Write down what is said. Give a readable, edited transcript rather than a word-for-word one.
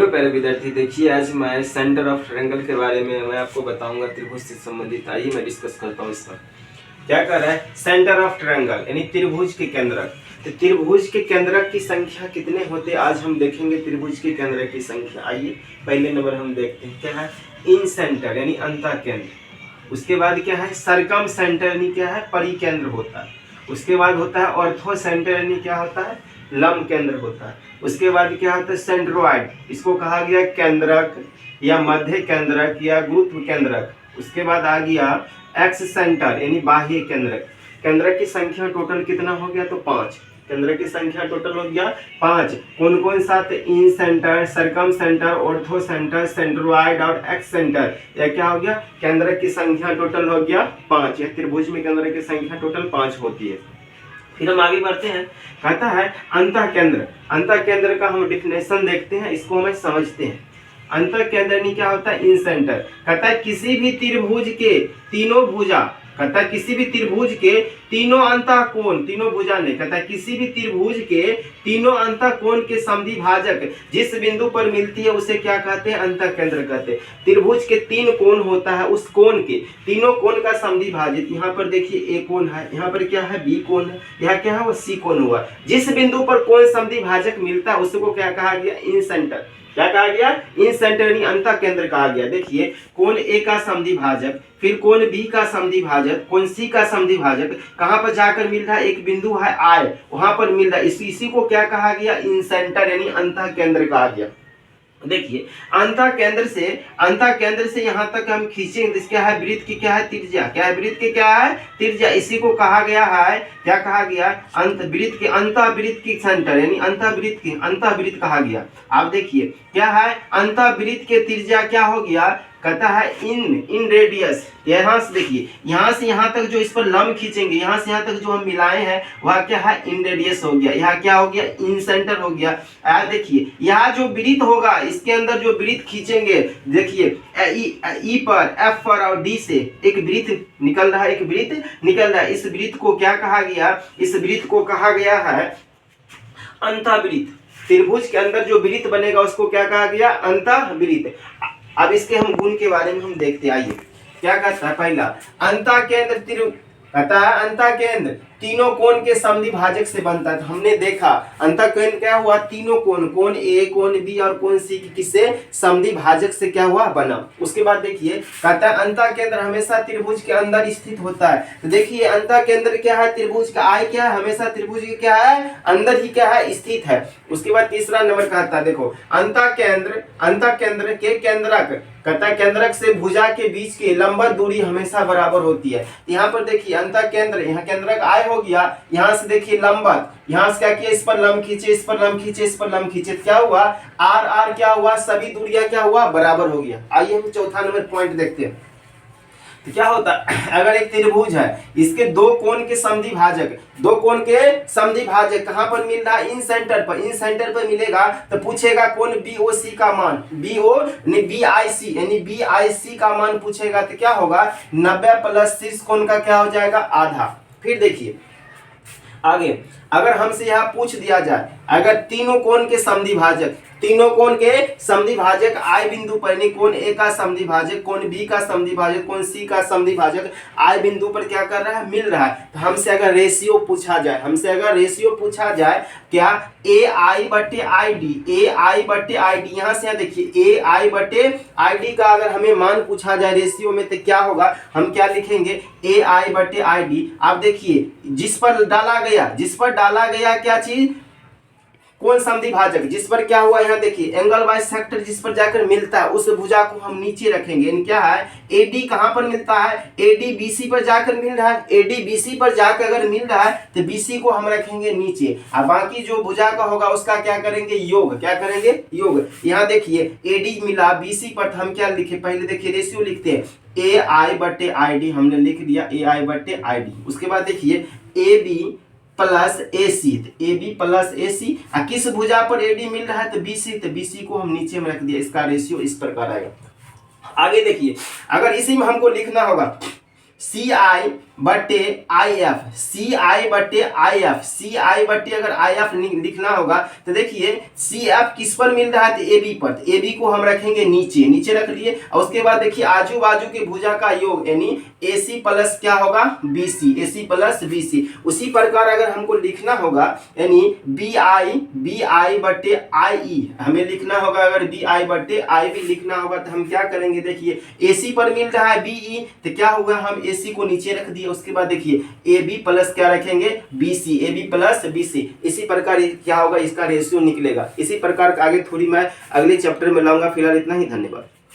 प्यारे विद्यार्थी, देखिए आज मैं सेंटर ऑफ ट्रायंगल के बारे में मैं आपको बताऊंगा। त्रिभुज से संबंधित आइए मैं डिस्कस करता हूँ। इस पर क्या कर रहा है, सेंटर ऑफ ट्रायंगल यानी त्रिभुज के केंद्रक। तो त्रिभुज के केंद्रक की संख्या कितने होते हैं आज हम देखेंगे। त्रिभुज के केंद्रक की संख्या, आइए पहले नंबर हम देखते हैं क्या है, इन सेंटर यानी अंतः केंद्र। उसके बाद क्या है, सरकम सेंटर यानी क्या है, परिकेंद्र होता है। उसके बाद होता है ऑर्थो सेंटर यानी क्या होता है, लंब केंद्र होता है। उसके बाद क्या होता है, सेंट्रोइड, इसको कहा गया केंद्रक या मध्य केंद्रक या गुरुत्व केंद्रक। उसके बाद आ गया एक्स सेंटर यानी बाह्य केंद्रक। केंद्रक की संख्या टोटल कितना हो गया, तो 5। केंद्रक की संख्या टोटल हो गया 5। कौन कौन सा, incentre, circumcentre, orthocentre, centroid और एक्स सेंटर। यह क्या हो गया, केंद्रक की संख्या टोटल हो गया 5। यह त्रिभुज में केंद्रक की संख्या टोटल 5 होती है। फिर हम आगे बढ़ते हैं, कहता है अंतः केंद्र। अंतः केंद्र का हम डिफिनेशन देखते हैं, इसको हमें समझते हैं। अंतः केंद्र यानी क्या होता है, इन सेंटर। कहता है किसी भी त्रिभुज के तीनों भुजा, कहता है किसी भी त्रिभुज के तीनों अंतः कोण, तीनों भुजा नहीं, कहता है किसी भी त्रिभुज के तीनों अंतः कोण के समद्विभाजक जिस बिंदु पर मिलती है उसे क्या कहते हैं, अंतः केंद्र कहते हैं। त्रिभुज के 3 कोण होता है, उस कोण के तीनों कोण का समद्विभाजित, यहाँ पर देखिए ए कोण है, यहाँ पर क्या है बी कोण है, यहाँ क्या है वो सी कोण हुआ। जिस बिंदु पर कोण समद्विभाजक मिलता है उसको क्या कहा गया, इन सेंटर। क्या कहा गया, इन सेंटर यानी अंतः केंद्र कहा गया। देखिए कोण ए का समद्विभाजक, फिर कोण बी का समद्विभाजक, कोण सी का समद्विभाजक कहां पर जाकर मिल रहा है, एक बिंदु है आई, वहां पर मिल रहा है। इसी को क्या कहा गया, इन सेंटर यानी अंतः केंद्र कहा गया। देखिए अंतः केंद्र से यहां तक हम खींचेंगे, क्या है, वृत्त की क्या है, त्रिज्या। क्या है, वृत्त की क्या है, त्रिज्या। इसी को कहा गया है, क्या कहा गया, वृत्त के अंतःवृत्त की सेंटर यानी अंतःवृत्त कहा गया। आप देखिए क्या है, अंतःवृत्त के त्रिज्या क्या हो गया, कहता है इन रेडियस। यहाँ से देखिए, यहाँ से यहाँ तक जो इस पर लंब खींचेंगे, यहाँ से यहाँ तक जो हम मिलाए हैं वह क्या है, इन रेडियस हो गया। यहाँ क्या हो गया, इन सेंटर हो गया। देखिए यहाँ जो वृत्त होगा, इसके अंदर जो वृत्त खींचेंगे, देखिए ई पर, एफ पर और डी से एक वृत्त निकल रहा है, इस वृत्त को क्या कहा गया, इस वृत्त को कहा गया है अंतःवृत्त। त्रिभुज के अंदर जो वृत्त बनेगा उसको क्या कहा गया, अंतःवृत्त। अब इसके हम गुण के बारे में हम देखते हैं। आइए क्या कहता है, पहला अंतः केंद्र कहता है अंतः केंद्र तीनों कोण के समद्विभाजक से बनता है। तो हमने देखा अंतः केंद्र क्या हुआ, तीनों कोण, कोण ए, कोण बी और कोण सी की किससे, समद्विभाजक से क्या हुआ, बना। उसके बाद देखिए कहता है अंतः केंद्र हमेशा त्रिभुज के अंदर स्थित होता है। तो देखिए अंतः केंद्र क्या है, त्रिभुज का आई क्या है, हमेशा त्रिभुज के क्या है, अंदर ही क्या है, स्थित है। उसके बाद तीसरा नंबर कहता है, देखो अंतः केंद्र के केंद्रक, कहता है केंद्रक से भुजा के बीच की लंबवत दूरी हमेशा बराबर होती है। यहाँ पर देखिए अंतः केंद्र, यहाँ केंद्रक आय हो गया, यहाँ से देखिए लंबवत, यहाँ से क्या किया, इस पर लंब खींचे, इस पर लंब खींचे, इस पर लंब खींचे, क्या हुआ, आर क्या हुआ, सभी दूरियां क्या हुआ, बराबर हो गया। आइए हम चौथा नंबर पॉइंट देखते हैं। तो क्या होता है, अगर एक त्रिभुज है, इसके दो कोण के समद्विभाजक कहां पर मिल रहा है, इन सेंटर पर मिलेगा। तो पूछेगा कोण BOC का मान, BIC का मान पूछेगा। तो क्या होगा, 90 प्लस शीर्ष कोण का क्या हो जाएगा, आधा। फिर देखिए आगे, अगर हमसे यहाँ पूछ दिया जाए, अगर तीनों कोण के समद्विभाजक आई बिंदु पर, यानी कोण ए का समद्विभाजक, कोण बी का समद्विभाजक, कोण सी का समद्विभाजक आई बिंदु पर क्या कर रहा है, मिल रहा है। तो हमसे अगर रेशियो पूछा जाए, क्या AI/ID, यहाँ से यहाँ देखिए AI/ID का अगर हमें मान पूछा जाए रेशियो में, तो क्या होगा, हम क्या लिखेंगे, AI/ID। आप देखिए जिस पर डाला गया क्या चीज, कोण समद्विभाजक, जिस पर क्या हुआ, यहाँ देखिए एंगल बाइसेक्टर जिस पर जाकर मिलता है उस भुजा को हम नीचे रखेंगे। यानी क्या है, AD कहां पर मिलता है, AD BC पर जाकर मिल रहा है, AD BC पर जाकर अगर मिल रहा है तो BC को हम रखेंगे नीचे, और बाकी जो भुजा का होगा उसका क्या करेंगे, योग। यहाँ देखिए AD मिला BC पर, हम क्या लिखे, पहले देखिए रेशियो लिखते हैं, AI/ID हमने लिख दिया, AI/ID। उसके बाद देखिए AB प्लस AC, किस भुजा पर AD मिल रहा है, तो BC को हम नीचे में रख दिया। इसका रेशियो इस प्रकार आएगा। आगे देखिए, अगर इसी में हमको लिखना होगा CI बटे आई एफ, सी आई बटे आई एफ, सी आई बटे अगर आई एफ लिखना होगा तो देखिए सी एफ किस पर मिल रहा है, तो ए बी पर, तो ए बी को हम रखेंगे नीचे, नीचे रख लिए। और उसके बाद देखिए आजू बाजू के भुजा का योग यानी ए सी प्लस क्या होगा, बी सी, ए सी प्लस बी सी। उसी प्रकार अगर हमको लिखना होगा यानी बी आई बटे आई ई हमें लिखना होगा, अगर बी आई बटे आई बी लिखना होगा तो हम क्या करेंगे, देखिए ए सी पर मिल रहा है बी ई, तो क्या होगा, हम ए सी को नीचे रख दिए। उसके बाद देखिए ए बी प्लस क्या रखेंगे, B C, A B plus B C. इसी प्रकार क्या होगा, इसका रेशियो निकलेगा। इसी प्रकार आगे थोड़ी मैं अगले चैप्टर में लाऊंगा। फिलहाल इतना ही, धन्यवाद।